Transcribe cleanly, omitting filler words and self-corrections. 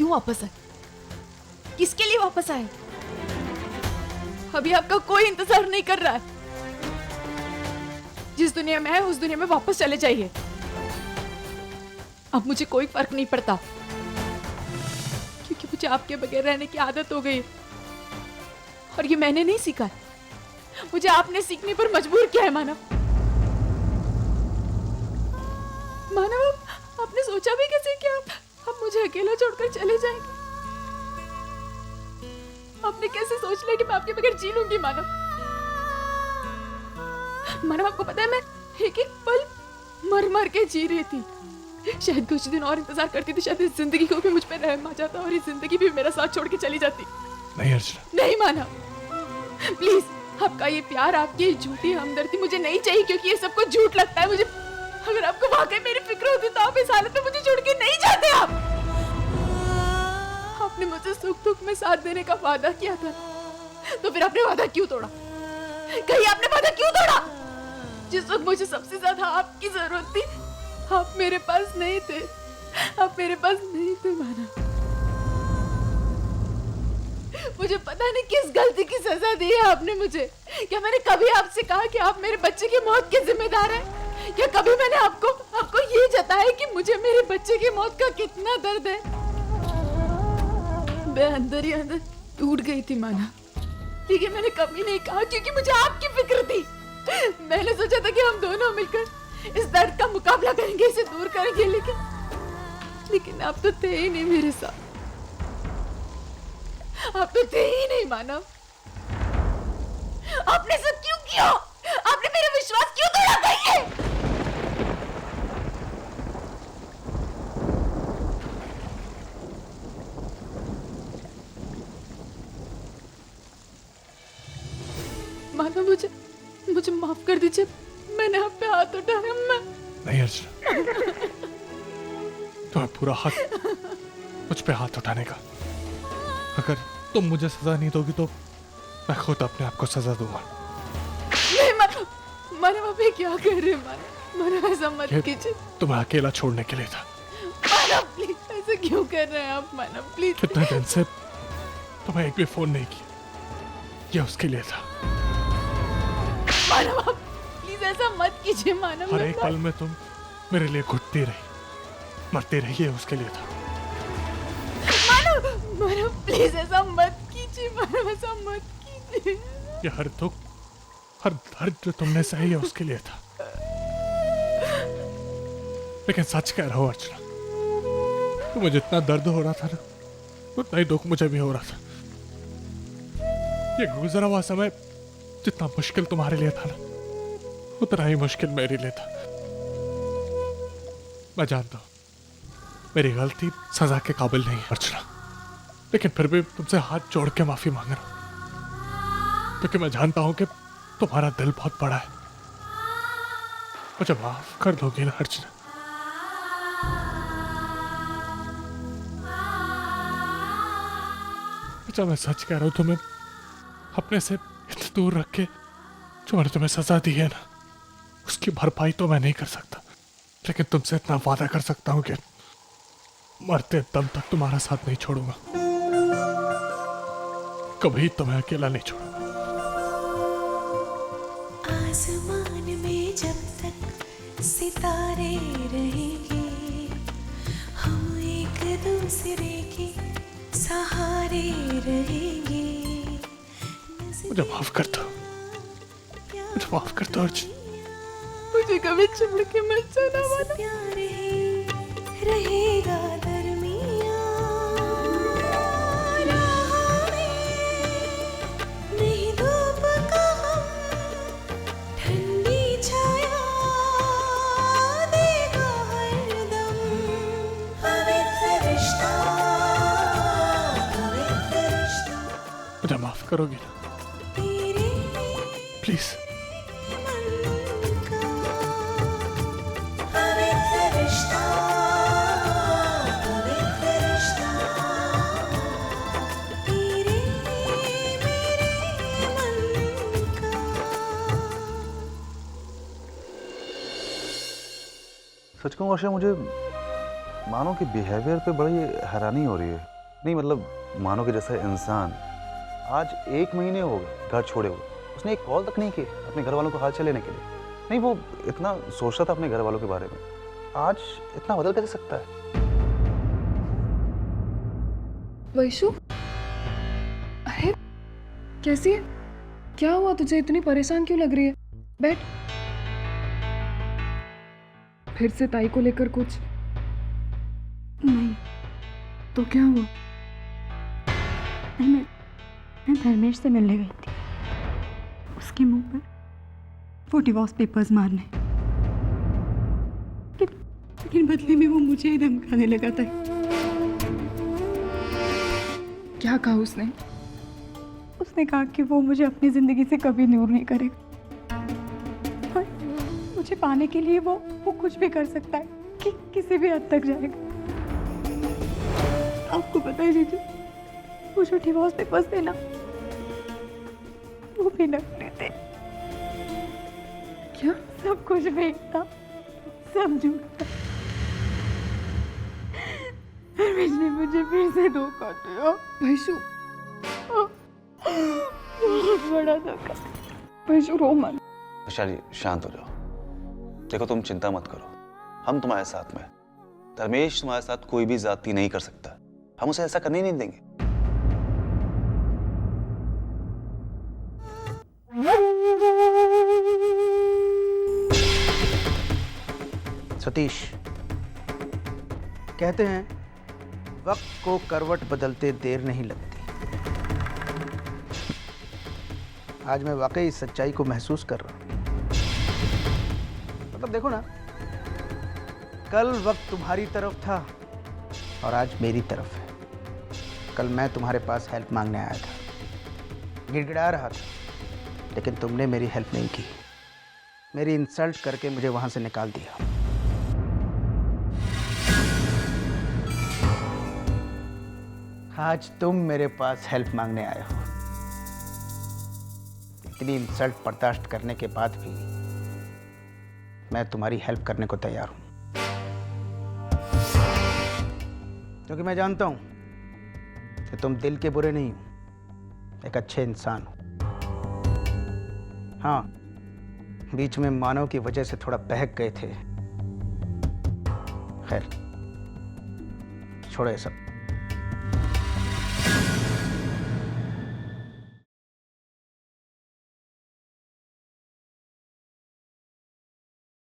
क्यों वापस आए? किसके लिए वापस आए? अभी आपका कोई इंतजार नहीं कर रहा है। जिस दुनिया में है उस दुनिया में वापस चले जाइए। अब मुझे कोई फर्क नहीं पड़ता, क्योंकि मुझे आपके बगैर रहने की आदत हो गई। और ये मैंने नहीं सीखा, मुझे आपने सीखने पर मजबूर किया है मानव। मानव, आपने सोचा भी कैसे कि आप मुझे अकेला छोड़कर चले जाएंगे? आपने कैसे सोच लिया कि मैं आपके बगैर जी लूंगी? मानव, आपको पता है मैं एक एक पल मर मर के जी रही थी। शायद कुछ दिन और इंतजार करती थी, शायद इस जिंदगी को भी मुझ पर रहम आ जाता और ये जिंदगी भी मेरा साथ छोड़ के चली जाती। नहीं अर्चना, नहीं मानव, प्लीज, आपका ये प्यार, आपकी ये झूठी हमदर्दी मुझे नहीं चाहिए, क्योंकि ये सब कुछ झूठ लगता है मुझे। अगर आपको वाकई मेरी फिक्र होती तो आप इस हालत में मुझे छोड़ के नहीं जाते। आपने मुझे सुख दुख में साथ देने का वादा किया था, तो फिर आपने वादा क्यों तोड़ा? कहीं आपने वादा क्यों तोड़ा? जिस वक्त मुझे सबसे ज्यादा आपकी जरूरत थी, आप मेरे पास नहीं थे। आप मेरे पास नहीं थे मानव। मुझे पता नहीं किस गलती की सजा दी है आपने मुझे। क्या मैंने कभी आपसे कहा कि आप मेरे बच्चे की मौत के जिम्मेदार हैं? क्या कभी मैंने आपको ये जताया कि मुझे मेरे बच्चे की मौत का कितना दर्द है? मैं अंदर ही अंदर टूट गई थी माना, लेकिन मैंने कभी नहीं कहा, क्योंकि मुझे आपकी फिक्र थी। मैंने सोचा था कि हम दोनों मिलकर इस दर्द का मुकाबला करेंगे, इसे दूर करेंगे, लेकिन आप तो थे ही नहीं मेरे साथ। आप तो थे ही नहीं मानव। आपने सब क्यों किया? आपने मेरा विश्वास क्यों तोड़ा? कहिए। मानव, मुझे माफ कर दीजिए, मैंने आप पे हाथ उठाया। मैं नहीं अर्चना, तुम्हें पूरा हक मुझ पे हाथ उठाने का। अगर तुम मुझे सजा नहीं दोगी तो मैं खुद अपने आप को सजा दूंगा। नहीं मानव, आप ये क्या कर रहे हैं? मानव, ऐसा मत कीजिए। तुम्हें अकेला छोड़ने के लिए था। मानव प्लीज, ऐसे क्यों कर रहे हैं आप? मानव प्लीज। कितने दिन से तुम्हें एक भी फोन नहीं किया, ये उसके लिए था। मानव, आप प्लीज ऐसा मत कीजिए। मानव, हर एक पल में तुम मेरे लिए घुटती रही, मरती रही, ये उसके लिए था। मानव प्लीज ऐसा मत कीजिए। मानव, ऐसा मत कीजिए। ये हर दुख, हर दर्द जो तुमने सही है उसके लिए था। लेकिन सच कह रहा हूं अर्चना, तुम्हें जितना दर्द हो रहा था ना, उतना ही दुख मुझे भी हो रहा था। ये गुजरा हुआ समय जितना मुश्किल तुम्हारे लिए था ना, उतना ही मुश्किल मेरे लिए था। मैं जानता हूं मेरी गलती सजा के काबिल नहीं है अर्चना, लेकिन फिर भी तुमसे हाथ जोड़ के माफी मांग रहा हूं, क्योंकि मैं जानता हूं कि तुम्हारा दिल बहुत बड़ा है। मुझे माफ कर दोगी ना अर्चना? अच्छा, मैं सच कह रहा हूं, तुम्हें अपने से इतनी दूर रख के जो मैंने तुम्हें सजा दी है ना, उसकी भरपाई तो मैं नहीं कर सकता, लेकिन तुमसे इतना वादा कर सकता हूं कि मरते दम तक तुम्हारा साथ नहीं छोड़ूंगा, कभी तुम्हें अकेला नहीं छोड़ूंगा। आसमान में जब तक सितारे रहेंगे, हम एक दूसरे के सहारे रहेंगे। मुझे माफ कर दो, मुझे माफ कर दो अर्जुन। मुझे कभी छोड़ के मत जाना मानव। प्यार ही रहेगा दरमियां, राहों में नहीं धूप का हम, ठंडी छाया देगा हरदम। पवित्र रिश्ता, पवित्र रिश्ता, मुझे माफ करोगी ना तेरे प्लीज? मन का पवित्र रिश्ता, पवित्र रिश्ता, तेरे मेरे मन का। सच कहूँ आशा, मुझे मानो कि बिहेवियर पे बड़ी हैरानी हो रही है। नहीं मतलब मानो कि जैसे इंसान आज 1 महीने हो गए घर छोड़े हुए, उसने एक कॉल तक नहीं की अपने घर वालों को हाल चाल लेने के लिए। नहीं वो इतना सोचता था अपने घर वालों के बारे में, आज इतना बदल कैसे सकता है? वैशु, अरे कैसी है? क्या हुआ तुझे? इतनी परेशान क्यों लग रही है? बैठ। फिर से ताई को लेकर कुछ? नहीं, तो क्या हुआ? मैं धर्मेश से मिलने गई थी, उसके मुंह पर वो डिवोर्स पेपर्स मारने, लेकिन बदले में वो मुझे ही धमकाने लगा था। क्या कहा उसने? उसने कहा कि वो मुझे अपनी जिंदगी से कभी दूर नहीं करेगा और मुझे पाने के लिए वो कुछ भी कर सकता है, कि किसी भी हद तक जाएगा। आपको पता है जीजू, वो जो डिवोर्स पेपर्स थे ना, वो भी नकली थे। क्या? सब कुछ फेक था, सब झूठ था। धर्मेश ने मुझे फिर से धोखा दिया। वैशु, बहुत बड़ा धोखा। वैशु रो मत। विशाल जी शांत हो जाओ। देखो तुम चिंता मत करो, हम तुम्हारे साथ में हैं। धर्मेश तुम्हारे साथ कोई भी ज्यादती नहीं कर सकता, हम उसे ऐसा करने ही नहीं देंगे। सतीश, कहते हैं वक्त को करवट बदलते देर नहीं लगती। आज मैं वाकई इस सच्चाई को महसूस कर रहा हूं। मतलब देखो ना, कल वक्त तुम्हारी तरफ था और आज मेरी तरफ है। कल मैं तुम्हारे पास हेल्प मांगने आया था, गिड़गिड़ा रहा था, लेकिन तुमने मेरी हेल्प नहीं की। मेरी इंसल्ट करके मुझे वहां से निकाल दिया। आज तुम मेरे पास हेल्प मांगने आए हो। इतनी इंसल्ट बर्दाश्त करने के बाद भी मैं तुम्हारी हेल्प करने को तैयार हूं, क्योंकि मैं जानता हूं कि तुम दिल के बुरे नहीं हो, एक अच्छे इंसान हो। हाँ, बीच में मानव की वजह से थोड़ा बहक गए थे। खैर, छोड़ो ये सब।